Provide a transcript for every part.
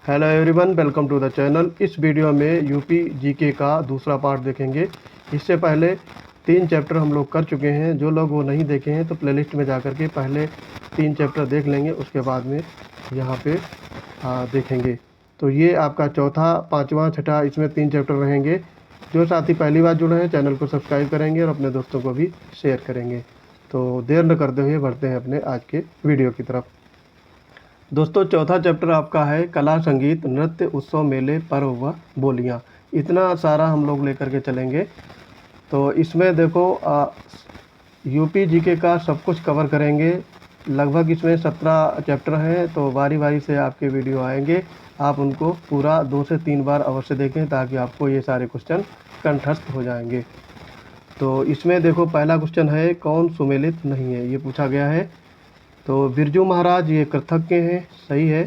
Hello everyone, welcome to the channel. इस video में UP GK का दूसरा पार्ट देखेंगे। इससे पहले 3 चैप्टर हम लोग कर चुके हैं। जो लोग वो नहीं देखे हैं तो प्लेलिस्ट में जा कर के पहले 3 चैप्टर देख लेंगे, उसके बाद में यहाँ पे देखेंगे। तो ये आपका चौथा, पाँचवा, छठा, इसमें 3 चैप्टर रहेंगे। जो साथी पहली बार जुड़े हैं चैनल को सब्सक्राइब करेंगे और अपने दोस्तों को भी शेयर करेंगे। तो देर न करते हुए बढ़ते हैं अपने आज के वीडियो की तरफ। दोस्तों, चौथा चैप्टर आपका है कला, संगीत, नृत्य, उत्सव, मेले, पर्व व बोलियाँ। इतना सारा हम लोग लेकर के चलेंगे। तो इसमें देखो यूपी जीके का सब कुछ कवर करेंगे। लगभग इसमें 17 चैप्टर हैं, तो बारी बारी से आपके वीडियो आएंगे। आप उनको पूरा 2 से 3 बार अवश्य देखें ताकि आपको ये सारे क्वेश्चन कंठस्थ हो जाएंगे। तो इसमें देखो पहला क्वेश्चन है, कौन सुमेलित नहीं है, ये पूछा गया है। तो बिरजू महाराज ये कृतज्ञ हैं, सही है।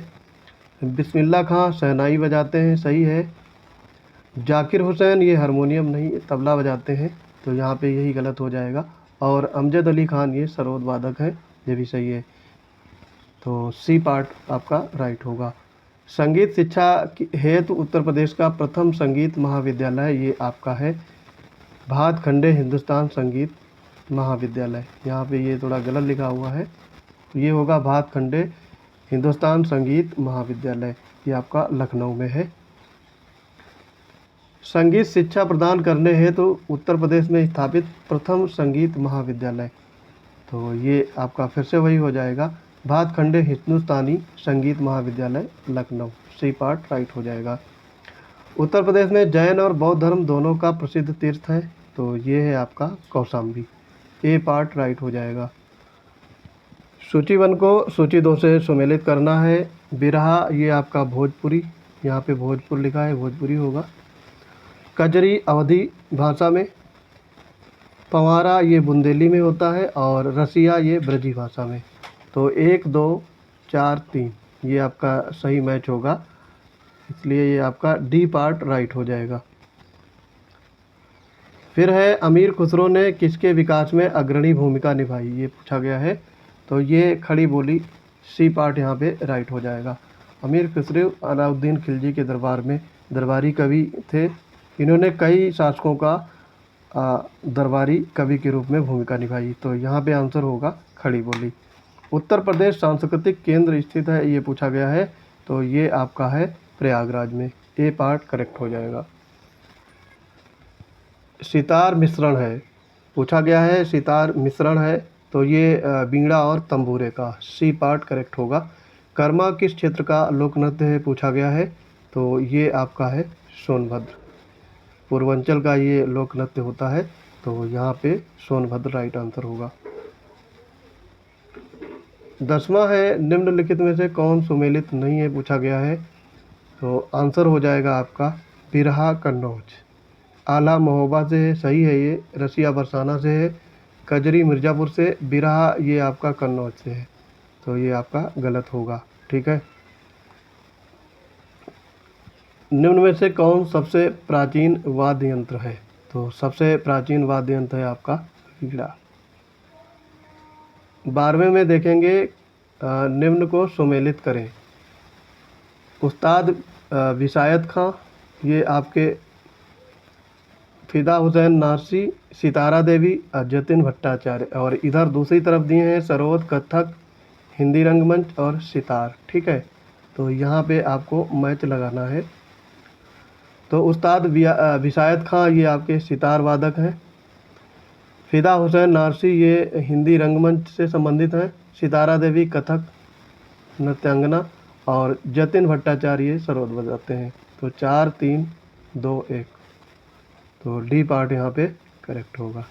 बिस्मिल्लाह खां शहनाई बजाते हैं, सही है। जाकिर हुसैन ये हारमोनियम नहीं तबला बजाते हैं, तो यहाँ पे यही गलत हो जाएगा। और अमजद अली खान ये सरोद वादक हैं, ये भी सही है। तो सी पार्ट आपका राइट होगा। संगीत शिक्षा हेतु उत्तर प्रदेश का प्रथम संगीत महाविद्यालय ये आपका है भातखंडे हिंदुस्तान संगीत महाविद्यालय। यहाँ पे ये थोड़ा गलत लिखा हुआ है, ये होगा भातखंडे हिंदुस्तान संगीत महाविद्यालय, ये आपका लखनऊ में है। संगीत शिक्षा प्रदान करने हेतु उत्तर प्रदेश में स्थापित प्रथम संगीत महाविद्यालय, तो ये आपका फिर से वही हो जाएगा, भातखंडे हिंदुस्तानी संगीत महाविद्यालय लखनऊ। सी पार्ट राइट हो जाएगा। उत्तर प्रदेश में जैन और बौद्ध धर्म दोनों का प्रसिद्ध तीर्थ है, तो ये है आपका कौशाम्बी। ए पार्ट राइट हो जाएगा। सूची 1 को सूची 2 से सुमेलित करना है। बिरहा ये आपका भोजपुरी, यहाँ पे भोजपुर लिखा है, भोजपुरी होगा। कजरी अवधी भाषा में, पंवारा ये बुंदेली में होता है, और रसिया ये ब्रजी भाषा में। तो 1, 2, 4, 3 ये आपका सही मैच होगा, इसलिए ये आपका डी पार्ट राइट हो जाएगा। फिर है अमीर खुसरो ने किसके विकास में अग्रणी भूमिका निभाई, ये पूछा गया है। तो ये खड़ी बोली, सी पार्ट यहाँ पे राइट हो जाएगा। अमीर खुसरो अलाउद्दीन खिलजी के दरबार में दरबारी कवि थे। इन्होंने कई शासकों का दरबारी कवि के रूप में भूमिका निभाई, तो यहाँ पे आंसर होगा खड़ी बोली। उत्तर प्रदेश सांस्कृतिक केंद्र स्थित है, ये पूछा गया है। तो ये आपका है प्रयागराज में। ए पार्ट करेक्ट हो जाएगा। सितार मिश्रण है, पूछा गया है, सितार मिश्रण है, तो ये बीड़ा और तंबूरे का। सी पार्ट करेक्ट होगा। कर्मा किस क्षेत्र का लोक नृत्य है, पूछा गया है। तो ये आपका है सोनभद्र, पूर्वांचल का ये लोक नृत्य होता है, तो यहाँ पे सोनभद्र राइट आंसर होगा। 10वां है, निम्नलिखित में से कौन सुमेलित नहीं है, पूछा गया है। तो आंसर हो जाएगा आपका बिरहा कन्नौज। आला महोबा से है, सही है। ये रसिया बरसाना से है। कजरी मिर्ज़ापुर से, बिरहा ये आपका कन्नौज से है, तो ये आपका गलत होगा। ठीक है। निम्न में से कौन सबसे प्राचीन वाद्य यंत्र है, तो सबसे प्राचीन वाद्य यंत्र है आपका बीड़ा। 12वें में देखेंगे, निम्न को सुमेलित करें। उस्ताद विसायत खां ये आपके फिदा हुसैन नारसी, सितारा देवी, जतिन भट्टाचार्य, और इधर दूसरी तरफ दिए हैं सरोद, कथक, हिंदी रंगमंच और सितार। ठीक है, तो यहाँ पे आपको मैच लगाना है। तो उस्ताद विसायत खां ये आपके सितार वादक हैं। फिदा हुसैन नारसी ये हिंदी रंगमंच से संबंधित हैं। सितारा देवी कथक नृत्यांगना, और जतिन भट्टाचार्य ये सरोद बजाते हैं। तो 4, 3, 2, 1, तो डी पार्ट यहाँ पे करेक्ट होगा।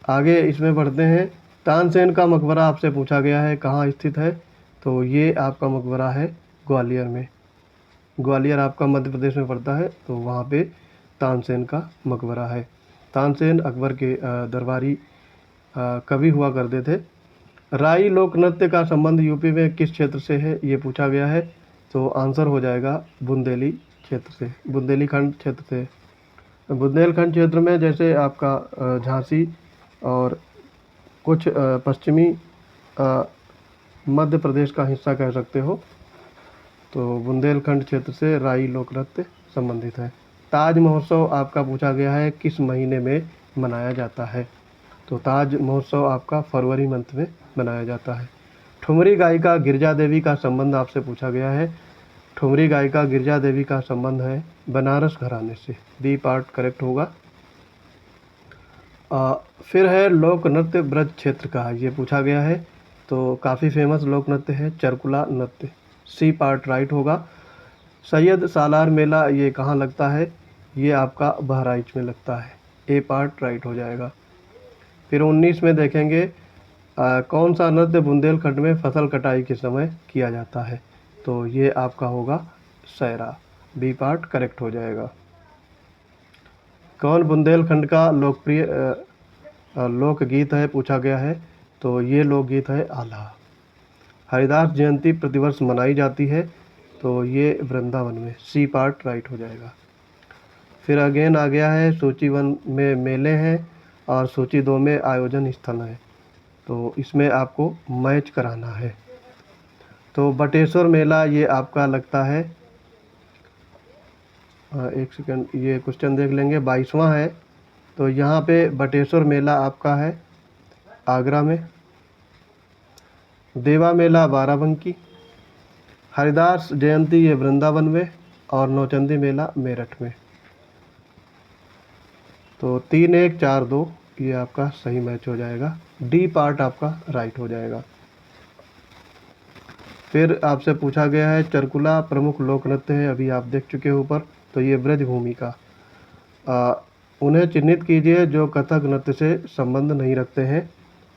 आगे इसमें बढ़ते हैं। तानसेन का मकबरा आपसे पूछा गया है, कहाँ स्थित है। तो ये आपका मकबरा है ग्वालियर में। ग्वालियर आपका मध्य प्रदेश में पड़ता है, तो वहाँ पे तानसेन का मकबरा है। तानसेन अकबर के दरबारी कवि हुआ करते थे। राई लोक नृत्य का संबंध यूपी में किस क्षेत्र से है, ये पूछा गया है। तो आंसर हो जाएगा बुंदेली क्षेत्र से, बुंदेलीखंड क्षेत्र से। बुंदेलखंड क्षेत्र में जैसे आपका झांसी और कुछ पश्चिमी मध्य प्रदेश का हिस्सा कह सकते हो, तो बुंदेलखंड क्षेत्र से राई लोक नृत्य संबंधित है। ताज महोत्सव आपका पूछा गया है किस महीने में मनाया जाता है, तो ताज महोत्सव आपका फरवरी मंथ में मनाया जाता है। ठुमरी गायिका गिरजा देवी का संबंध आपसे पूछा गया है। ठुमरी गायिका गिरजा देवी का संबंध है बनारस घराने से, बी पार्ट करेक्ट होगा। फिर है लोक नृत्य ब्रज क्षेत्र का, ये पूछा गया है, तो काफ़ी फेमस लोक नृत्य है चरकुला नृत्य, सी पार्ट राइट होगा। सैयद सालार मेला ये कहाँ लगता है, ये आपका बहराइच में लगता है, ए पार्ट राइट हो जाएगा। फिर 19 में देखेंगे कौन सा नृत्य बुंदेलखंड में फसल कटाई के समय किया जाता है, तो ये आपका होगा सैरा, बी पार्ट करेक्ट हो जाएगा। कौन बुंदेलखंड का लोकप्रिय लोकगीत है पूछा गया है, तो ये लोकगीत है आल्हा। हरिदास जयंती प्रतिवर्ष मनाई जाती है, तो ये वृंदावन में, सी पार्ट राइट हो जाएगा। फिर अगेन आ गया है सूची 1 में मेले हैं और सूची 2 में आयोजन स्थल है, तो इसमें आपको मैच कराना है। तो बटेश्वर मेला ये आपका लगता है, एक सेकंड ये क्वेश्चन देख लेंगे, 22वां है, तो यहाँ पे बटेश्वर मेला आपका है आगरा में, देवा मेला बाराबंकी, हरिदास जयंती ये वृंदावन में और नौचंदी मेला मेरठ में। तो 3 1 4 2 ये आपका सही मैच हो जाएगा, डी पार्ट आपका राइट हो जाएगा। फिर आपसे पूछा गया है चरकुला प्रमुख लोक नृत्य है, अभी आप देख चुके हो ऊपर, तो ये ब्रजभूमि का। उन्हें चिन्हित कीजिए जो कथक नृत्य से संबंध नहीं रखते हैं,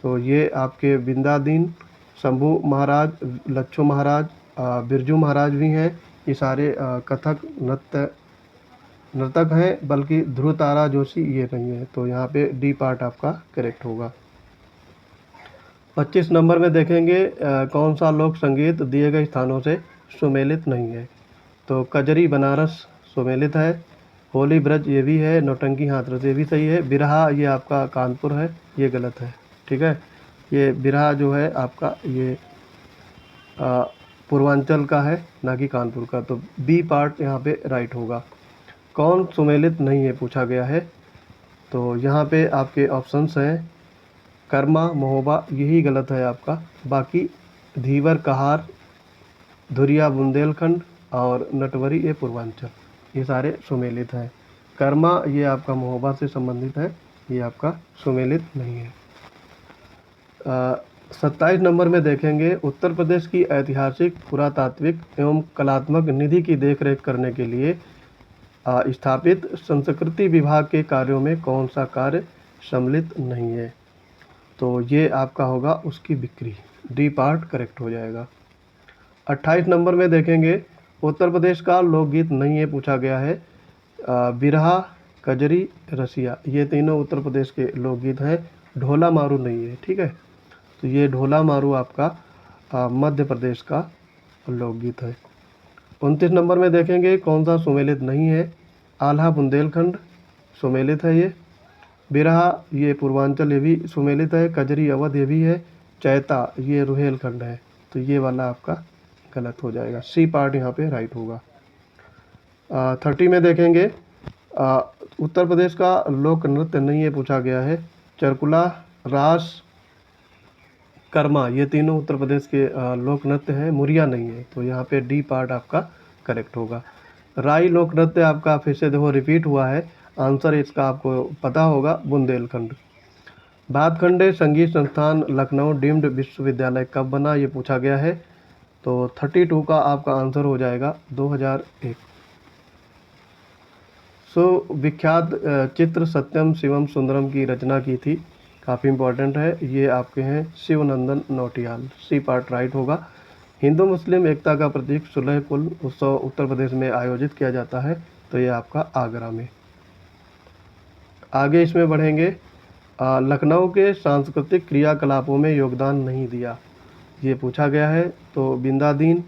तो ये आपके बिंदादीन, शंभू महाराज, लच्छू महाराज, बिरजू महाराज भी हैं, ये सारे कथक नर्तक हैं, बल्कि ध्रुव तारा जोशी ये नहीं है, तो यहाँ पे डी पार्ट आपका करेक्ट होगा। 25 नंबर में देखेंगे कौन सा लोक संगीत दिए गए स्थानों से सुमेलित नहीं है, तो कजरी बनारस सुमेलित है, होली ब्रज ये भी है, नौटंकी हाथरस ये भी सही है, बिरहा ये आपका कानपुर है, ये गलत है, ठीक है। ये बिरहा जो है आपका ये पूर्वांचल का है, ना कि कानपुर का, तो बी पार्ट यहाँ पे राइट होगा। कौन सुमेलित नहीं है पूछा गया है, तो यहाँ पे आपके ऑप्शंस हैं कर्मा, महोबा, यही गलत है आपका, बाकी धीवर, कहार, धुरिया बुंदेलखंड और नटवरी ये पूर्वांचल, ये सारे सुमेलित हैं। कर्मा ये आपका महोबा से संबंधित है, ये आपका सुमेलित नहीं है। 27 नंबर में देखेंगे उत्तर प्रदेश की ऐतिहासिक, पुरातात्विक एवं कलात्मक निधि की देखरेख करने के लिए स्थापित संस्कृति विभाग के कार्यों में कौन सा कार्य सम्मिलित नहीं है, तो ये आपका होगा उसकी बिक्री, डी पार्ट करेक्ट हो जाएगा। 28 नंबर में देखेंगे उत्तर प्रदेश का लोकगीत नहीं है पूछा गया है, बिरहा, कजरी, रसिया ये तीनों उत्तर प्रदेश के लोकगीत हैं, ढोला मारू नहीं है, ठीक है, तो ये ढोला मारू आपका मध्य प्रदेश का लोकगीत है। 29 नंबर में देखेंगे कौन सा सुमेलित नहीं है, आल्हा बुंदेलखंड सुमेलित है, ये बिरहा ये पूर्वांचल ये भी सुमेलित है, कजरी अवध ये भी है, चैता ये रुहेलखंड है, तो ये वाला आपका गलत हो जाएगा, सी पार्ट यहाँ पे राइट होगा। 30 में देखेंगे उत्तर प्रदेश का लोक नृत्य नहीं है पूछा गया है, चरकुला, रास, कर्मा ये तीनों उत्तर प्रदेश के लोक नृत्य हैं, मुरिया नहीं है, तो यहाँ पे डी पार्ट आपका करेक्ट होगा। राई लोक नृत्य आपका फिर से देखो रिपीट हुआ है, आंसर इसका आपको पता होगा बुंदेलखंड। भातखंडे संगीत संस्थान लखनऊ डीम्ड विश्वविद्यालय कब बना, ये पूछा गया है, तो 32 का आपका आंसर हो जाएगा 2001। विख्यात चित्र सत्यम शिवम सुंदरम की रचना की थी, काफ़ी इम्पोर्टेंट है, ये आपके हैं Shivnandan Nautiyal, C part right होगा। हिंदू मुस्लिम एकता का प्रतीक सुलह कुल उत्सव उत्तर प्रदेश में आयोजित किया जाता है, तो ये आपका आगरा में। आगे इसमें बढ़ेंगे, लखनऊ के सांस्कृतिक क्रियाकलापों में योगदान नहीं दिया, ये पूछा गया है, तो बिंदादीन,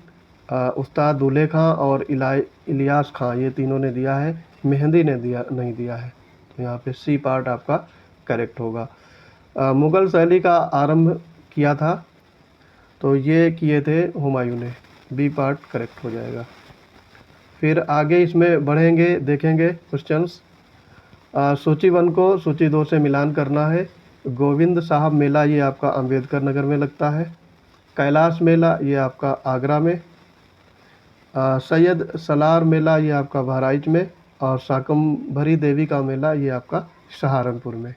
उस्ताद दूल्हे खां और इलियास खां ये तीनों ने दिया है, मेहंदी ने नहीं दिया है, तो यहाँ पे सी पार्ट आपका करेक्ट होगा। मुग़ल शैली का आरंभ किया था, तो ये किए थे हुमायूं ने, बी पार्ट करेक्ट हो जाएगा। फिर आगे इसमें बढ़ेंगे, देखेंगे क्वेश्चंस। सूची 1 को सूची 2 से मिलान करना है। गोविंद साहब मेला ये आपका अंबेडकर नगर में लगता है। कैलाश मेला ये आपका आगरा में। सैयद सलार मेला ये आपका बहराइच में। और शाकंभरी देवी का मेला ये आपका सहारनपुर में।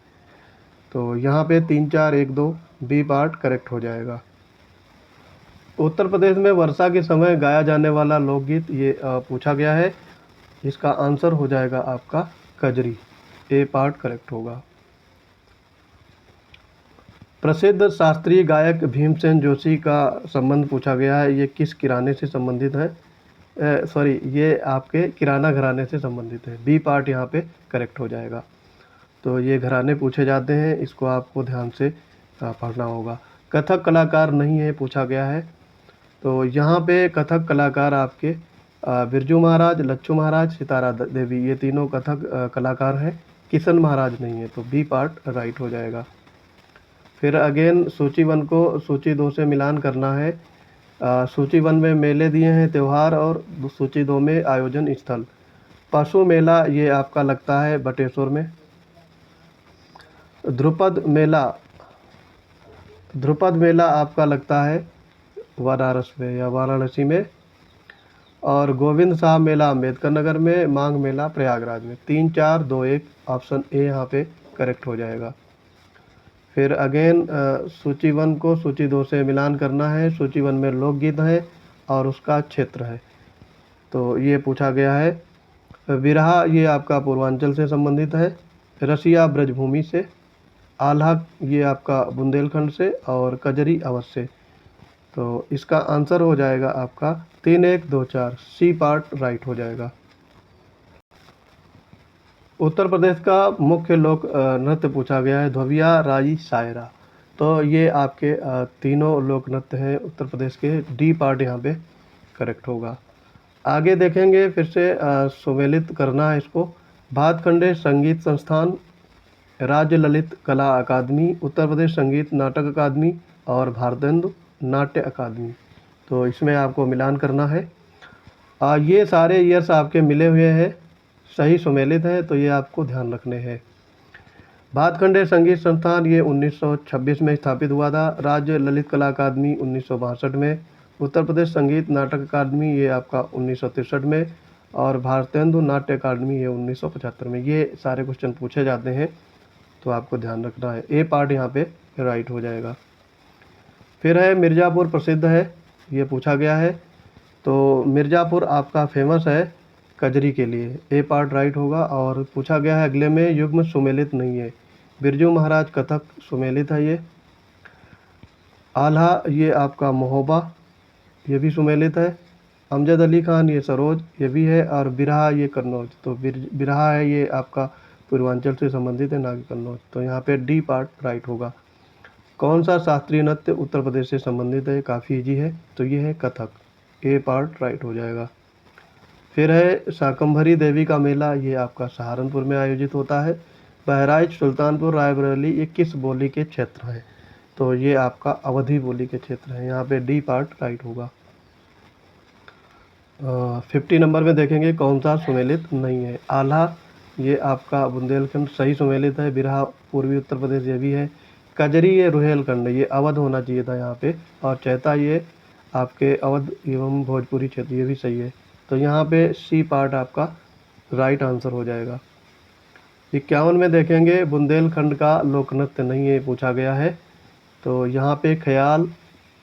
तो यहाँ पे 3, 4, 1, 2 बी पार्ट करेक्ट हो जाएगा। उत्तर प्रदेश में वर्षा के समय गाया जाने वाला लोकगीत ये पूछा गया है। इसका आंसर हो जाएगा आपका कजरी, ए पार्ट करेक्ट होगा। प्रसिद्ध शास्त्रीय गायक भीमसेन जोशी का संबंध पूछा गया है। ये किस किराने से संबंधित है? सॉरी, ये आपके किराना घराने से संबंधित है। बी पार्ट यहाँ पे करेक्ट हो जाएगा। तो ये घराने पूछे जाते हैं, इसको आपको ध्यान से पढ़ना होगा। कथक कलाकार नहीं है पूछा गया है। तो यहाँ पे कथक कलाकार आपके बिरजू महाराज, लच्छू महाराज, सितारा देवी, ये तीनों कथक कलाकार हैं। किशन महाराज नहीं है, तो बी पार्ट राइट हो जाएगा। फिर अगेन सूची 1 को सूची 2 से मिलान करना है। सूची 1 में मेले दिए हैं, त्यौहार, और सूची 2 में आयोजन स्थल। पशु मेला ये आपका लगता है बटेश्वर में। ध्रुपद मेला आपका लगता है बनारस में या वाराणसी में। और गोविंद साहब मेला अंबेडकर नगर में। मांग मेला प्रयागराज में। 3, 4, 2, 1 ऑप्शन ए यहाँ पे करेक्ट हो जाएगा। फिर अगेन सूची 1 को सूची 2 से मिलान करना है। सूची 1 में लोकगीत है और उसका क्षेत्र है, तो ये पूछा गया है। बिरहा ये आपका पूर्वांचल से संबंधित है। रसिया ब्रजभूमि से। आल्हा ये आपका बुंदेलखंड से। और कजरी अवध से। तो इसका आंसर हो जाएगा आपका 3, 1, 2, 4 सी पार्ट राइट हो जाएगा। उत्तर प्रदेश का मुख्य लोक नृत्य पूछा गया है। धोबिया, राई, सायरा। तो ये आपके तीनों लोक नृत्य हैं उत्तर प्रदेश के। डी पार्ट यहाँ पे करेक्ट होगा। आगे देखेंगे, फिर से सुमेलित करना है इसको। भातखंडे संगीत संस्थान, राज्य ललित कला अकादमी, उत्तर प्रदेश संगीत नाटक अकादमी और भारतेंदु नाट्य अकादमी। तो इसमें आपको मिलान करना है। ये सारे ईयर्स आपके मिले हुए हैं, सही सुमेलित है, तो ये आपको ध्यान रखने हैं। भातखंडे संगीत संस्थान ये 1926 में स्थापित हुआ था। राज्य ललित कला अकादमी 1962 में। उत्तर प्रदेश संगीत नाटक अकादमी ये आपका 1963 में। और भारतेंदु नाट्य अकादमी ये 1975 में। ये सारे क्वेश्चन पूछे जाते हैं, तो आपको ध्यान रखना है। ए पार्ट यहाँ पे राइट हो जाएगा। फिर है मिर्ज़ापुर प्रसिद्ध है, ये पूछा गया है। तो मिर्ज़ापुर आपका फेमस है कजरी के लिए। ए पार्ट राइट होगा। और पूछा गया है अगले में युग्म सुमेलित नहीं है। बिरजू महाराज कथक सुमेलित है ये। आल्हा ये आपका महोबा, ये भी सुमेलित है। अमजद अली खान ये सरोज, ये भी है। और बिरहा ये कन्नौज। तो बिरहा है ये आपका पूर्वांचल से संबंधित है, ना कि कन्नौज। तो यहाँ पे डी पार्ट राइट होगा। कौन सा शास्त्रीय नृत्य उत्तर प्रदेश से संबंधित है? काफ़ी इजी है, तो ये है कथक। ए पार्ट राइट हो जाएगा। फिर है शाकंभरी देवी का मेला, ये आपका सहारनपुर में आयोजित होता है। बहराइच, सुल्तानपुर, रायबरेली ये किस बोली के क्षेत्र हैं? तो ये आपका अवधी बोली के क्षेत्र है। यहाँ पे डी पार्ट राइट होगा। 50 नंबर में देखेंगे कौन सा सुमेलित नहीं है। आल्हा ये आपका बुंदेलखंड सही सुमेलित है। बिरहा पूर्वी उत्तर प्रदेश ये भी है। कजरी ये रुहेलखंड, ये अवध होना चाहिए था यहाँ पे। और चैता ये आपके अवध एवं भोजपुरी क्षेत्र, ये भी सही है। तो यहाँ पे सी पार्ट आपका राइट आंसर हो जाएगा। 51 में देखेंगे बुंदेलखंड का लोक नृत्य नहीं है पूछा गया है। तो यहाँ पे ख्याल,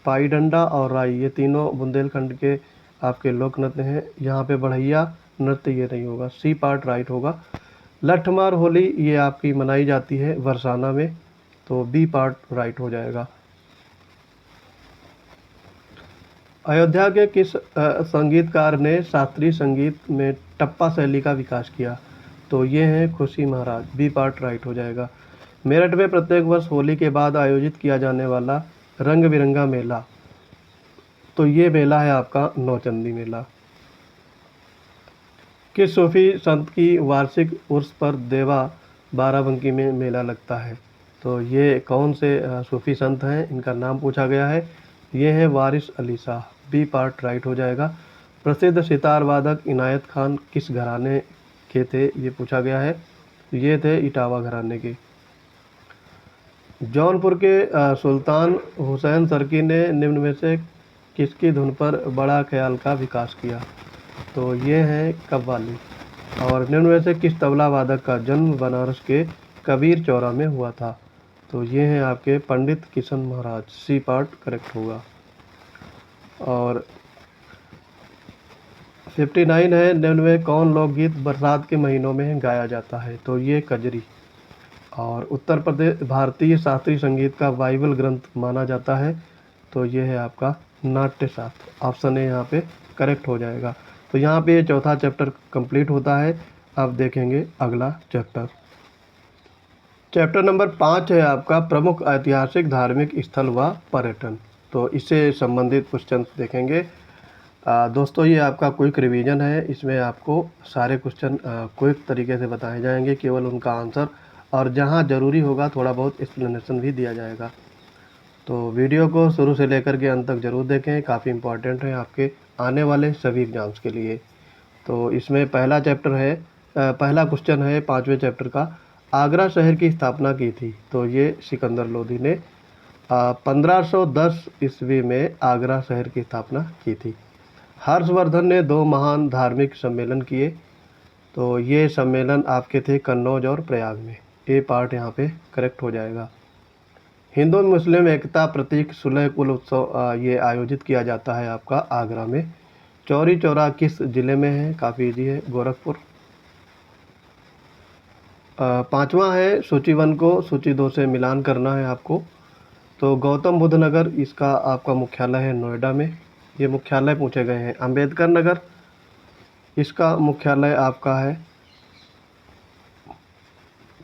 पाई डंडा और राई ये तीनों बुंदेलखंड के आपके लोक नृत्य हैं। यहाँ पे बढ़ैया नृत्य ये नहीं होगा। सी पार्ट राइट होगा। लठमार होली ये आपकी मनाई जाती है बरसाना में। तो बी पार्ट राइट हो जाएगा। अयोध्या के किस संगीतकार ने शास्त्रीय संगीत में टप्पा शैली का विकास किया? तो ये हैं खुशी महाराज। बी पार्ट राइट हो जाएगा। मेरठ में प्रत्येक वर्ष होली के बाद आयोजित किया जाने वाला रंग बिरंगा मेला, तो ये मेला है आपका नौचंदी मेला। किस सूफी संत की वार्षिक उर्स पर देवा बाराबंकी में मेला लगता है? तो ये कौन से सूफी संत हैं, इनका नाम पूछा गया है। ये है Waris Ali Shah. B part right हो जाएगा। प्रसिद्ध सितार वादक इनायत खान किस घराने के थे, ये पूछा गया है। ये थे इटावा घराने के। जौनपुर के सुल्तान हुसैन सर्की ने निम्न में से किसकी धुन पर बड़ा ख्याल का विकास किया, तो ये है कव्वाली। और निम्न में से किस तबला वादक का जन्म बनारस के कबीर चौरा में हुआ था, तो ये हैं आपके पंडित किशन महाराज। सी पार्ट करेक्ट होगा। और 59 है, निम्न में कौन लोकगीत बरसात के महीनों में गाया जाता है, तो ये कजरी। और उत्तर प्रदेश भारतीय शास्त्रीय संगीत का बाइबल ग्रंथ माना जाता है, तो ये है आपका नाट्य शास्त्र। ऑप्शन ए यहाँ पे करेक्ट हो जाएगा। तो यहाँ पे चौथा चैप्टर कंप्लीट होता है। अब देखेंगे अगला चैप्टर। चैप्टर नंबर 5 है आपका प्रमुख ऐतिहासिक धार्मिक स्थल व पर्यटन। तो इससे संबंधित क्वेश्चन देखेंगे। दोस्तों ये आपका क्विक रिवीजन है। इसमें आपको सारे क्वेश्चन क्विक तरीके से बताए जाएंगे, केवल उनका आंसर, और जहां ज़रूरी होगा थोड़ा बहुत एक्सप्लेनेशन भी दिया जाएगा। तो वीडियो को शुरू से लेकर के अंत तक ज़रूर देखें, काफ़ी इम्पोर्टेंट है आपके आने वाले सभी एग्ज़ाम्स के लिए। तो इसमें पहला चैप्टर है, पहला क्वेश्चन है 5वें चैप्टर का, आगरा शहर की स्थापना की थी, तो ये सिकंदर लोदी ने 1510 ईस्वी में आगरा शहर की स्थापना की थी। हर्षवर्धन ने 2 महान धार्मिक सम्मेलन किए, तो ये सम्मेलन आपके थे कन्नौज और प्रयाग में। ए पार्ट यहाँ पे करेक्ट हो जाएगा। हिंदू मुस्लिम एकता प्रतीक सुलह कुल उत्सव ये आयोजित किया जाता है आपका आगरा में। चौरी चौरा किस जिले में है, काफ़ी ईजी है, गोरखपुर। 5वां है सूची 1 को सूची 2 से मिलान करना है आपको। तो गौतम बुद्ध नगर इसका आपका मुख्यालय है नोएडा में, ये मुख्यालय पूछे गए हैं। अंबेडकर नगर इसका मुख्यालय आपका है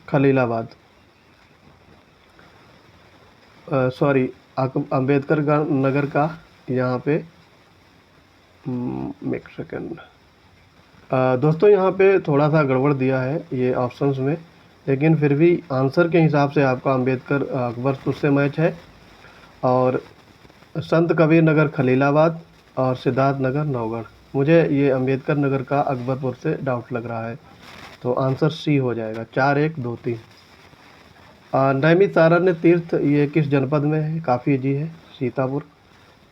खलीलाबाद, सॉरी अंबेडकर नगर का यहाँ पे एक सेकेंड। दोस्तों यहाँ पे थोड़ा सा गड़बड़ दिया है ये ऑप्शंस में, लेकिन फिर भी आंसर के हिसाब से आपका अंबेडकर अकबरपुर से मैच है, और संत कबीर नगर खलीलाबाद, और सिद्धार्थ नगर नौगढ़। मुझे ये अंबेडकर नगर का अकबरपुर से डाउट लग रहा है, तो आंसर सी हो जाएगा। 4 1 2 3। नैमिषारण्य तीर्थ ये किस जनपद में है, काफ़ी ईजी है, सीतापुर।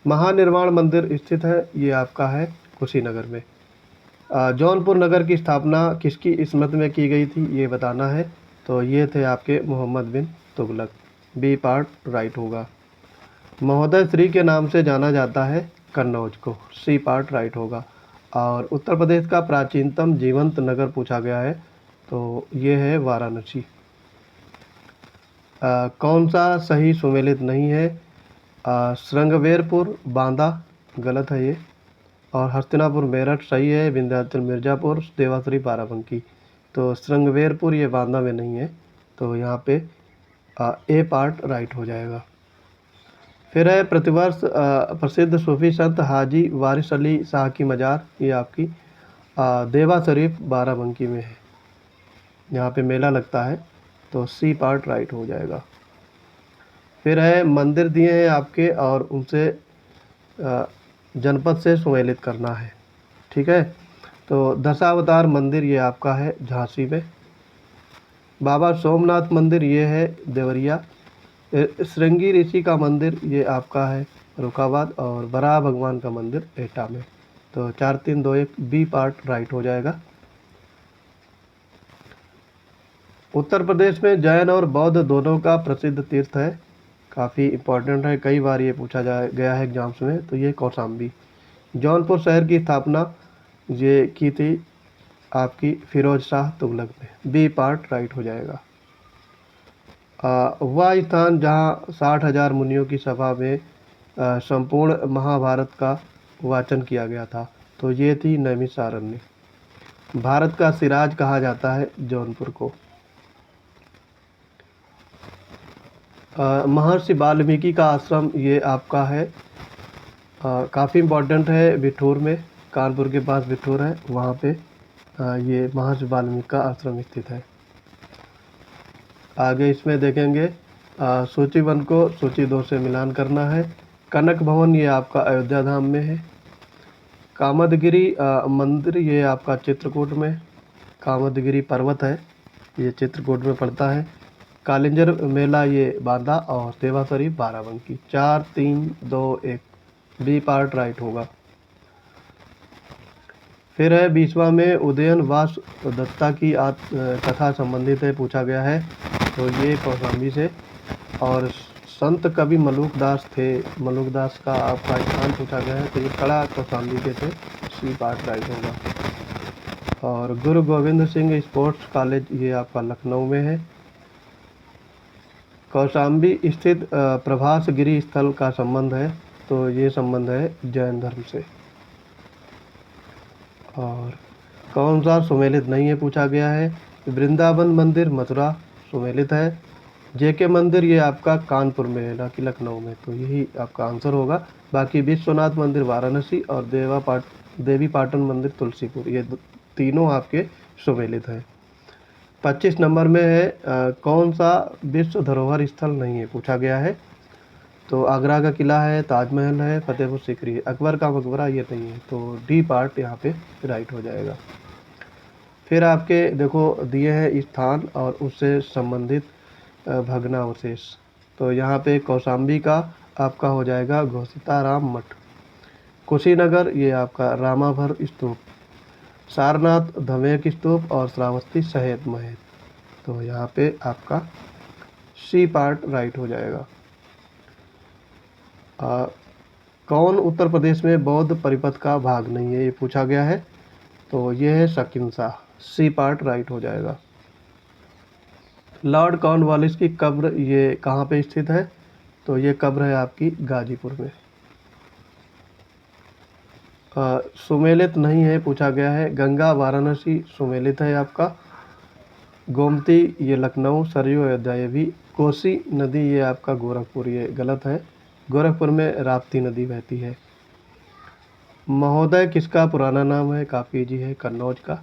महानिर्वाण मंदिर स्थित है, ये आपका है कुशीनगर में। जौनपुर नगर की स्थापना किसकी स्मृति में की गई थी, ये बताना है, तो ये थे आपके मोहम्मद बिन तुगलक। बी पार्ट राइट होगा। महोदय श्री के नाम से जाना जाता है कन्नौज को। सी पार्ट राइट होगा। और उत्तर प्रदेश का प्राचीनतम जीवंत नगर पूछा गया है, तो ये है वाराणसी। कौन सा सही सुमेलित नहीं है, श्रृंगवेरपुर बांदा गलत है ये, और हस्तिनापुर मेरठ सही है, विंध्याचल मिर्ज़ापुर, देवासरी बाराबंकी। तो श्रृंगवेरपुर ये बांदा में नहीं है, तो यहाँ पे ए पार्ट राइट हो जाएगा। फिर है प्रतिवर्ष प्रसिद्ध सूफी संत हाजी वारिस अली शाह की मज़ार, ये आपकी देवा शरीफ बाराबंकी में है, यहाँ पे मेला लगता है, तो सी पार्ट राइट हो जाएगा। फिर है मंदिर दिए हैं आपके, और उनसे जनपद से सुमेलित करना है, ठीक है। तो दशावतार मंदिर ये आपका है झांसी में। बाबा सोमनाथ मंदिर ये है देवरिया। श्रृंगी ऋषि का मंदिर ये आपका है रुकाबाद, और बराह भगवान का मंदिर एटा में। तो 4 3 2 1 बी पार्ट राइट हो जाएगा। उत्तर प्रदेश में जैन और बौद्ध दोनों का प्रसिद्ध तीर्थ है, काफ़ी इम्पोर्टेंट है, कई बार ये पूछा गया है एग्जाम्स में, तो ये कौशाम्बी। जौनपुर शहर की स्थापना ये की थी आपकी फिरोज शाह तुगलक ने। बी पार्ट राइट हो जाएगा। वह स्थान जहाँ 60,000 मुनियों की सभा में संपूर्ण महाभारत का वाचन किया गया था, तो ये थी नैमिषारण्य। भारत का सिराज कहा जाता है जौनपुर को। महर्षि वाल्मीकि का आश्रम ये आपका है, काफ़ी इम्पोर्टेंट है, बिठूर में, कानपुर के पास बिठूर है, वहाँ पे ये महर्षि वाल्मीकि का आश्रम स्थित है। आगे इसमें देखेंगे सूची 1 को सूची 2 से मिलान करना है। कनक भवन ये आपका अयोध्या धाम में है। कामदगिरी मंदिर ये आपका चित्रकूट में, कामदगिरी पर्वत है ये चित्रकूट में पड़ता है। कालिंजर मेला ये बांदा और देवा शरीफ बाराबंकी। 4 3 2 1 बी पार्ट राइट होगा। फिर है 20वां में उदयन वास दत्ता की कथा संबंधित है, पूछा गया है, तो ये कौशाम्बी से। और संत कवि मलुकदास थे, मलुकदास का आपका स्थान पूछा गया है, तो ये कड़ा कौशाम्बी के थे, सी पार्ट राइट होगा। और गुरु गोविंद सिंह स्पोर्ट्स कॉलेज ये आपका लखनऊ में है। कौशाम्बी स्थित प्रभास गिरी स्थल का संबंध है, तो ये संबंध है जैन धर्म से। और कौन सा सुमेलित नहीं है, पूछा गया है। वृंदावन मंदिर मथुरा सुमेलित है। जेके मंदिर ये आपका कानपुर में है, ना कि लखनऊ में, तो यही आपका आंसर होगा। बाकी विश्वनाथ मंदिर वाराणसी और देवी पाटन मंदिर तुलसीपुर, ये तीनों आपके सुमेलित हैं। 25 नंबर में है कौन सा विश्व धरोहर स्थल नहीं है, पूछा गया है, तो आगरा का किला है, ताजमहल है, फतेहपुर सीकरी है। अकबर का मकबरा ये नहीं है, तो डी पार्ट यहाँ पे राइट हो जाएगा। फिर आपके देखो दिए हैं स्थान और उससे संबंधित भग्नावशेष, तो यहाँ पे कौशाम्बी का आपका हो जाएगा घोषिताराम मठ। कुशीनगर ये आपका रामाभर स्तूप, सारनाथ धमेक स्तूप और श्रावस्ती सहेत महेत, तो यहाँ पे आपका सी पार्ट राइट हो जाएगा। कौन उत्तर प्रदेश में बौद्ध परिपथ का भाग नहीं है, ये पूछा गया है, तो ये है शकिनसा, सी पार्ट राइट हो जाएगा। लॉर्ड कॉर्नवालिस की कब्र ये कहाँ पे स्थित है, तो ये कब्र है आपकी गाजीपुर में। सुमेलित नहीं है, पूछा गया है। गंगा वाराणसी सुमेलित है आपका। गोमती ये लखनऊ, सरयू अयोध्या ये भी। कोसी नदी ये आपका गोरखपुर, ये गलत है, गोरखपुर में राप्ती नदी बहती है। महोदय किसका पुराना नाम है, काफी जी है कन्नौज का।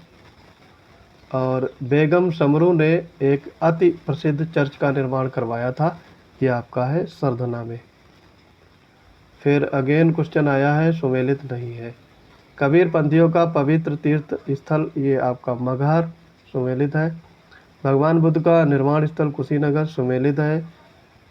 और बेगम समरू ने एक अति प्रसिद्ध चर्च का निर्माण करवाया था, ये आपका है सरधना में। फिर अगेन क्वेश्चन आया है, सुमेलित नहीं है। कबीर पंथियों का पवित्र तीर्थ स्थल ये आपका मगहर सुमेलित है। भगवान बुद्ध का निर्माण स्थल कुशीनगर सुमेलित है।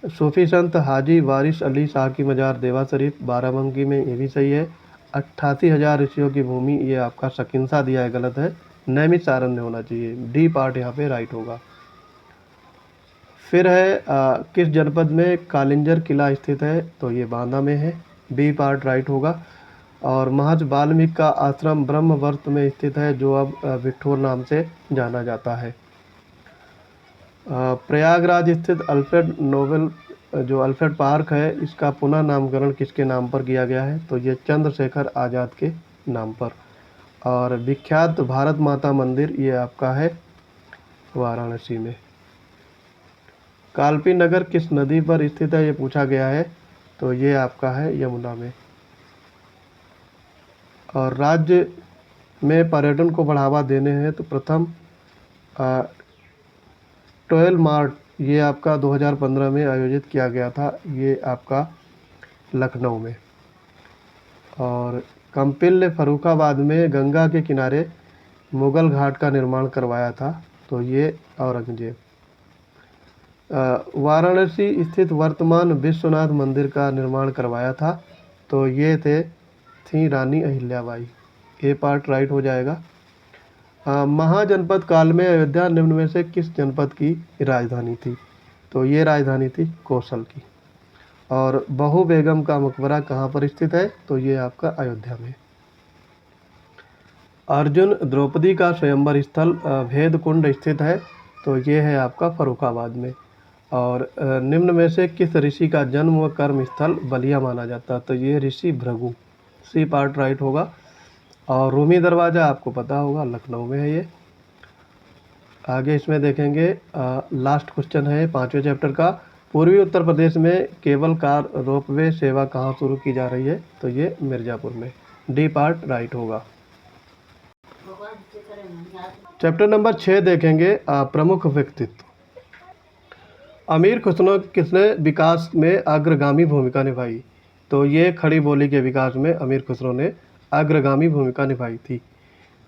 सूफी संत हाजी वारिस अली शाह की मजार देवा शरीफ बाराबंकी में, ये भी सही है। 88,000 ऋषियों की भूमि ये आपका शकिनसा दिया है, गलत है, नैमिषारण्य होना चाहिए, डी पार्ट यहाँ पे राइट होगा। फिर है किस जनपद में कालिंजर किला स्थित है, तो ये बांदा में है, बी पार्ट राइट होगा। और महर्षि वाल्मीकि का आश्रम ब्रह्मवर्त में स्थित है, जो अब बिठोर नाम से जाना जाता है। प्रयागराज स्थित अल्फ्रेड नोबेल जो अल्फ्रेड पार्क है, इसका पुनः नामकरण किसके नाम पर किया गया है, तो ये चंद्रशेखर आज़ाद के नाम पर। और विख्यात भारत माता मंदिर ये आपका है वाराणसी में। कालपी नगर किस नदी पर स्थित है, ये पूछा गया है, तो ये आपका है यमुना में। और राज्य में पर्यटन को बढ़ावा देने हैं तो प्रथम 12 मार्च ये आपका 2015 में आयोजित किया गया था, ये आपका लखनऊ में। और कंपिल ने फर्रुखाबाद में गंगा के किनारे मुगल घाट का निर्माण करवाया था, तो ये औरंगजेब। वाराणसी स्थित वर्तमान विश्वनाथ मंदिर का निर्माण करवाया था, तो ये थी रानी अहिल्याबाई, ए पार्ट राइट हो जाएगा। महाजनपद काल में अयोध्या निम्न में से किस जनपद की राजधानी थी, तो ये राजधानी थी कौशल की। और बहू बेगम का मकबरा कहाँ पर स्थित है, तो ये आपका अयोध्या में। अर्जुन द्रौपदी का स्वयंवर स्थल भेद कुंड स्थित है, तो ये है आपका फर्रुखाबाद में। और निम्न में से किस ऋषि का जन्म व कर्म स्थल बलिया माना जाता है, तो ये ऋषि भृगु, सी पार्ट राइट होगा। और रूमी दरवाज़ा आपको पता होगा लखनऊ में है ये। आगे इसमें देखेंगे लास्ट क्वेश्चन है 5वें चैप्टर का। पूर्वी उत्तर प्रदेश में केबल कार रोपवे सेवा कहाँ शुरू की जा रही है, तो ये मिर्ज़ापुर में, डी पार्ट राइट होगा। चैप्टर नंबर 6 देखेंगे प्रमुख व्यक्तित्व। अमीर खुसरो किसने विकास में अग्रगामी भूमिका निभाई, तो ये खड़ी बोली के विकास में अमीर खुसरो ने अग्रगामी भूमिका निभाई थी।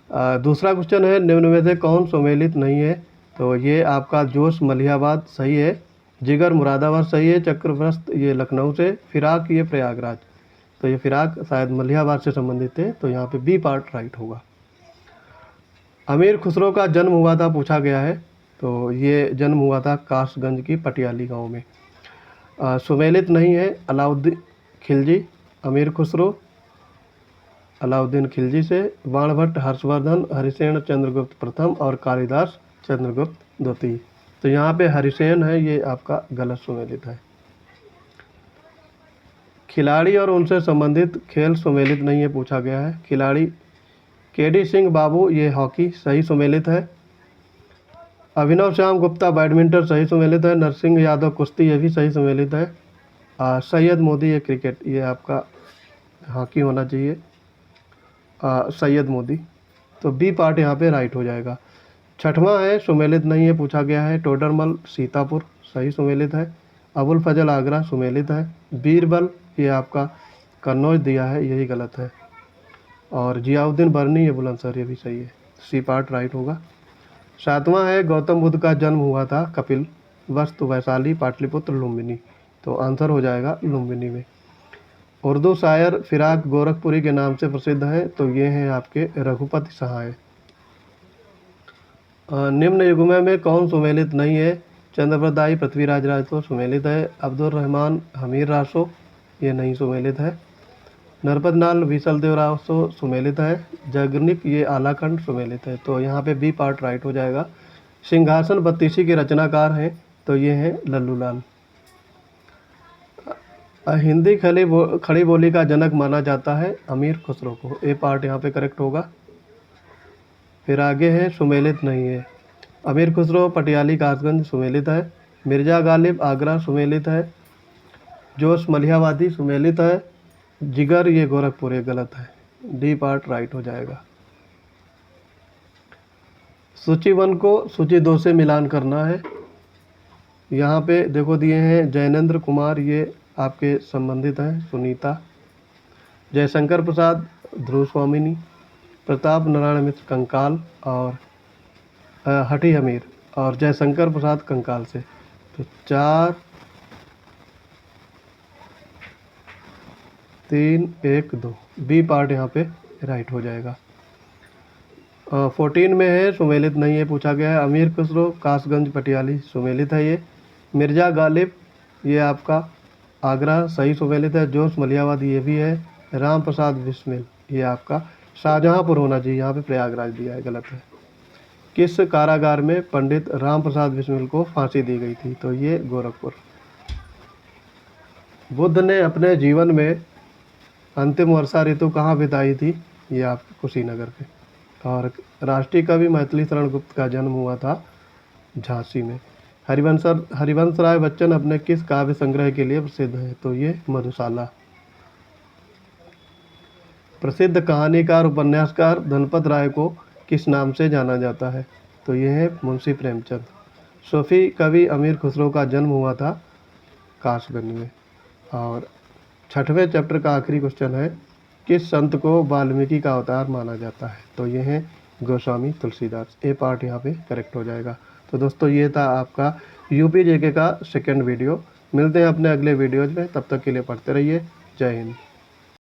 दूसरा क्वेश्चन है, निम्न में से कौन सुमेलित नहीं है? तो ये आपका जोश मलिहाबाद सही है, जिगर मुरादाबाद सही है, चक्रव्रस्त ये लखनऊ से, फिराक ये प्रयागराज। तो ये फिराक शायद मलिहाबाद से संबंधित है, तो यहाँ पे बी पार्ट राइट होगा। अमीर खुसरो का जन्म हुआ था पूछा गया है, तो ये जन्म हुआ था कासगंज की पटियाली गांव में। सुमेलित नहीं है, अलाउद्दीन खिलजी, अमीर खुसरो अलाउद्दीन खिलजी से, बाणभट्ट हर्षवर्धन, हरिसेन चंद्रगुप्त प्रथम और कालिदास चंद्रगुप्त द्वितीय। तो यहाँ पे हरिसेन है, ये आपका गलत सुमेलित है। खिलाड़ी और उनसे संबंधित खेल सुमेलित नहीं है पूछा गया है। खिलाड़ी केडी सिंह बाबू ये हॉकी सही सुमेलित है। अभिनव श्याम गुप्ता बैडमिंटन सही सुमेलित है। नरसिंह यादव कुश्ती ये भी सही सुमेलित है। सैयद मोदी ये क्रिकेट, ये आपका हॉकी होना चाहिए, सैयद मोदी। तो बी पार्ट यहाँ पे राइट हो जाएगा। छठवां है, सुमेलित नहीं है पूछा गया है। टोडरमल सीतापुर सही सुमेलित है। अबुल फजल आगरा सुमेलित है। बीरबल ये आपका कन्नौज दिया है, यही गलत है। और जियाउद्दीन बर्नी ये बुलंदशहर, ये भी सही है, सी पार्ट राइट होगा। सातवां है, गौतम बुद्ध का जन्म हुआ था कपिल वस्तु वैशाली पाटलिपुत्र लुम्बिनी। तो आंसर हो जाएगा लुम्बिनी में। उर्दू शायर फिराक गोरखपुरी के नाम से प्रसिद्ध है, तो ये हैं आपके रघुपति सहाय। निम्न युग्म में कौन सुमेलित नहीं है? चंद्रप्रदाई पृथ्वीराज राजो सुमेलित है। अब्दुल रहमान हमीर रासो ये नहीं सुमेलित है। नरपत नाल विसल देव रासो सुमेलित है। जगनिक ये आलाखंड सुमेलित है, तो यहाँ पे बी पार्ट राइट हो जाएगा। सिंहासन बत्तीसी के रचनाकार हैं, तो ये हैं लल्लू लाल। हिंदी खड़ी बोली का जनक माना जाता है अमीर खुसरो को, ए पार्ट यहाँ पे करेक्ट होगा। फिर आगे है सुमेलित नहीं है। अमीर खुसरो पटियाली कासगंज सुमेलित है। मिर्जा गालिब आगरा सुमेलित है। जोश मलिहाबादी सुमेलित है। जिगर ये गोरखपुर, ये गलत है, डी पार्ट राइट हो जाएगा। सूची 1 को सूची 2 से मिलान करना है। यहाँ पे देखो दिए हैं जैनेन्द्र कुमार ये आपके संबंधित हैं। सुनीता, जयशंकर प्रसाद ध्रुव स्वामिनी, प्रताप नारायण मिश्र कंकाल और हठी हमीर, और जयशंकर प्रसाद कंकाल से। तो 4 3 1 2 बी पार्ट यहाँ पे राइट हो जाएगा। 14 में है, सुमेलित नहीं है पूछा गया है। अमीर खुसरो कासगंज पटियाली सुमेलित है ये। मिर्जा गालिब ये आपका आगरा सही सुमेलित है। जोश मलिहाबादी ये भी है। राम प्रसाद बिस्मिल ये आपका शाहजहाँपुर होना चाहिए, यहाँ पे प्रयागराज दिया है, गलत है। किस कारागार में पंडित राम प्रसाद बिस्मिल को फांसी दी गई थी? तो ये गोरखपुर। बुद्ध ने अपने जीवन में अंतिम वर्षा ऋतु कहाँ बिताई थी? ये आप कुशीनगर पे। और राष्ट्रीय कवि मैथिली शरण गुप्त का जन्म हुआ था झांसी में। हरिवंश राय बच्चन अपने किस काव्य संग्रह के लिए प्रसिद्ध है? तो ये मधुशाला। प्रसिद्ध कहानीकार उपन्यासकार धनपत राय को किस नाम से जाना जाता है? तो ये है मुंशी प्रेमचंद। सूफी कवि अमीर खुसरो का जन्म हुआ था कासगंज में। और 6वें चैप्टर का आखिरी क्वेश्चन है, किस संत को वाल्मीकि का अवतार माना जाता है? तो ये है गोस्वामी तुलसीदास, ए पार्ट यहाँ पे करेक्ट हो जाएगा। तो दोस्तों ये था आपका यूपी जेके का सेकंड वीडियो। मिलते हैं अपने अगले वीडियोज में, तब तक के लिए पढ़ते रहिए। जय हिंद।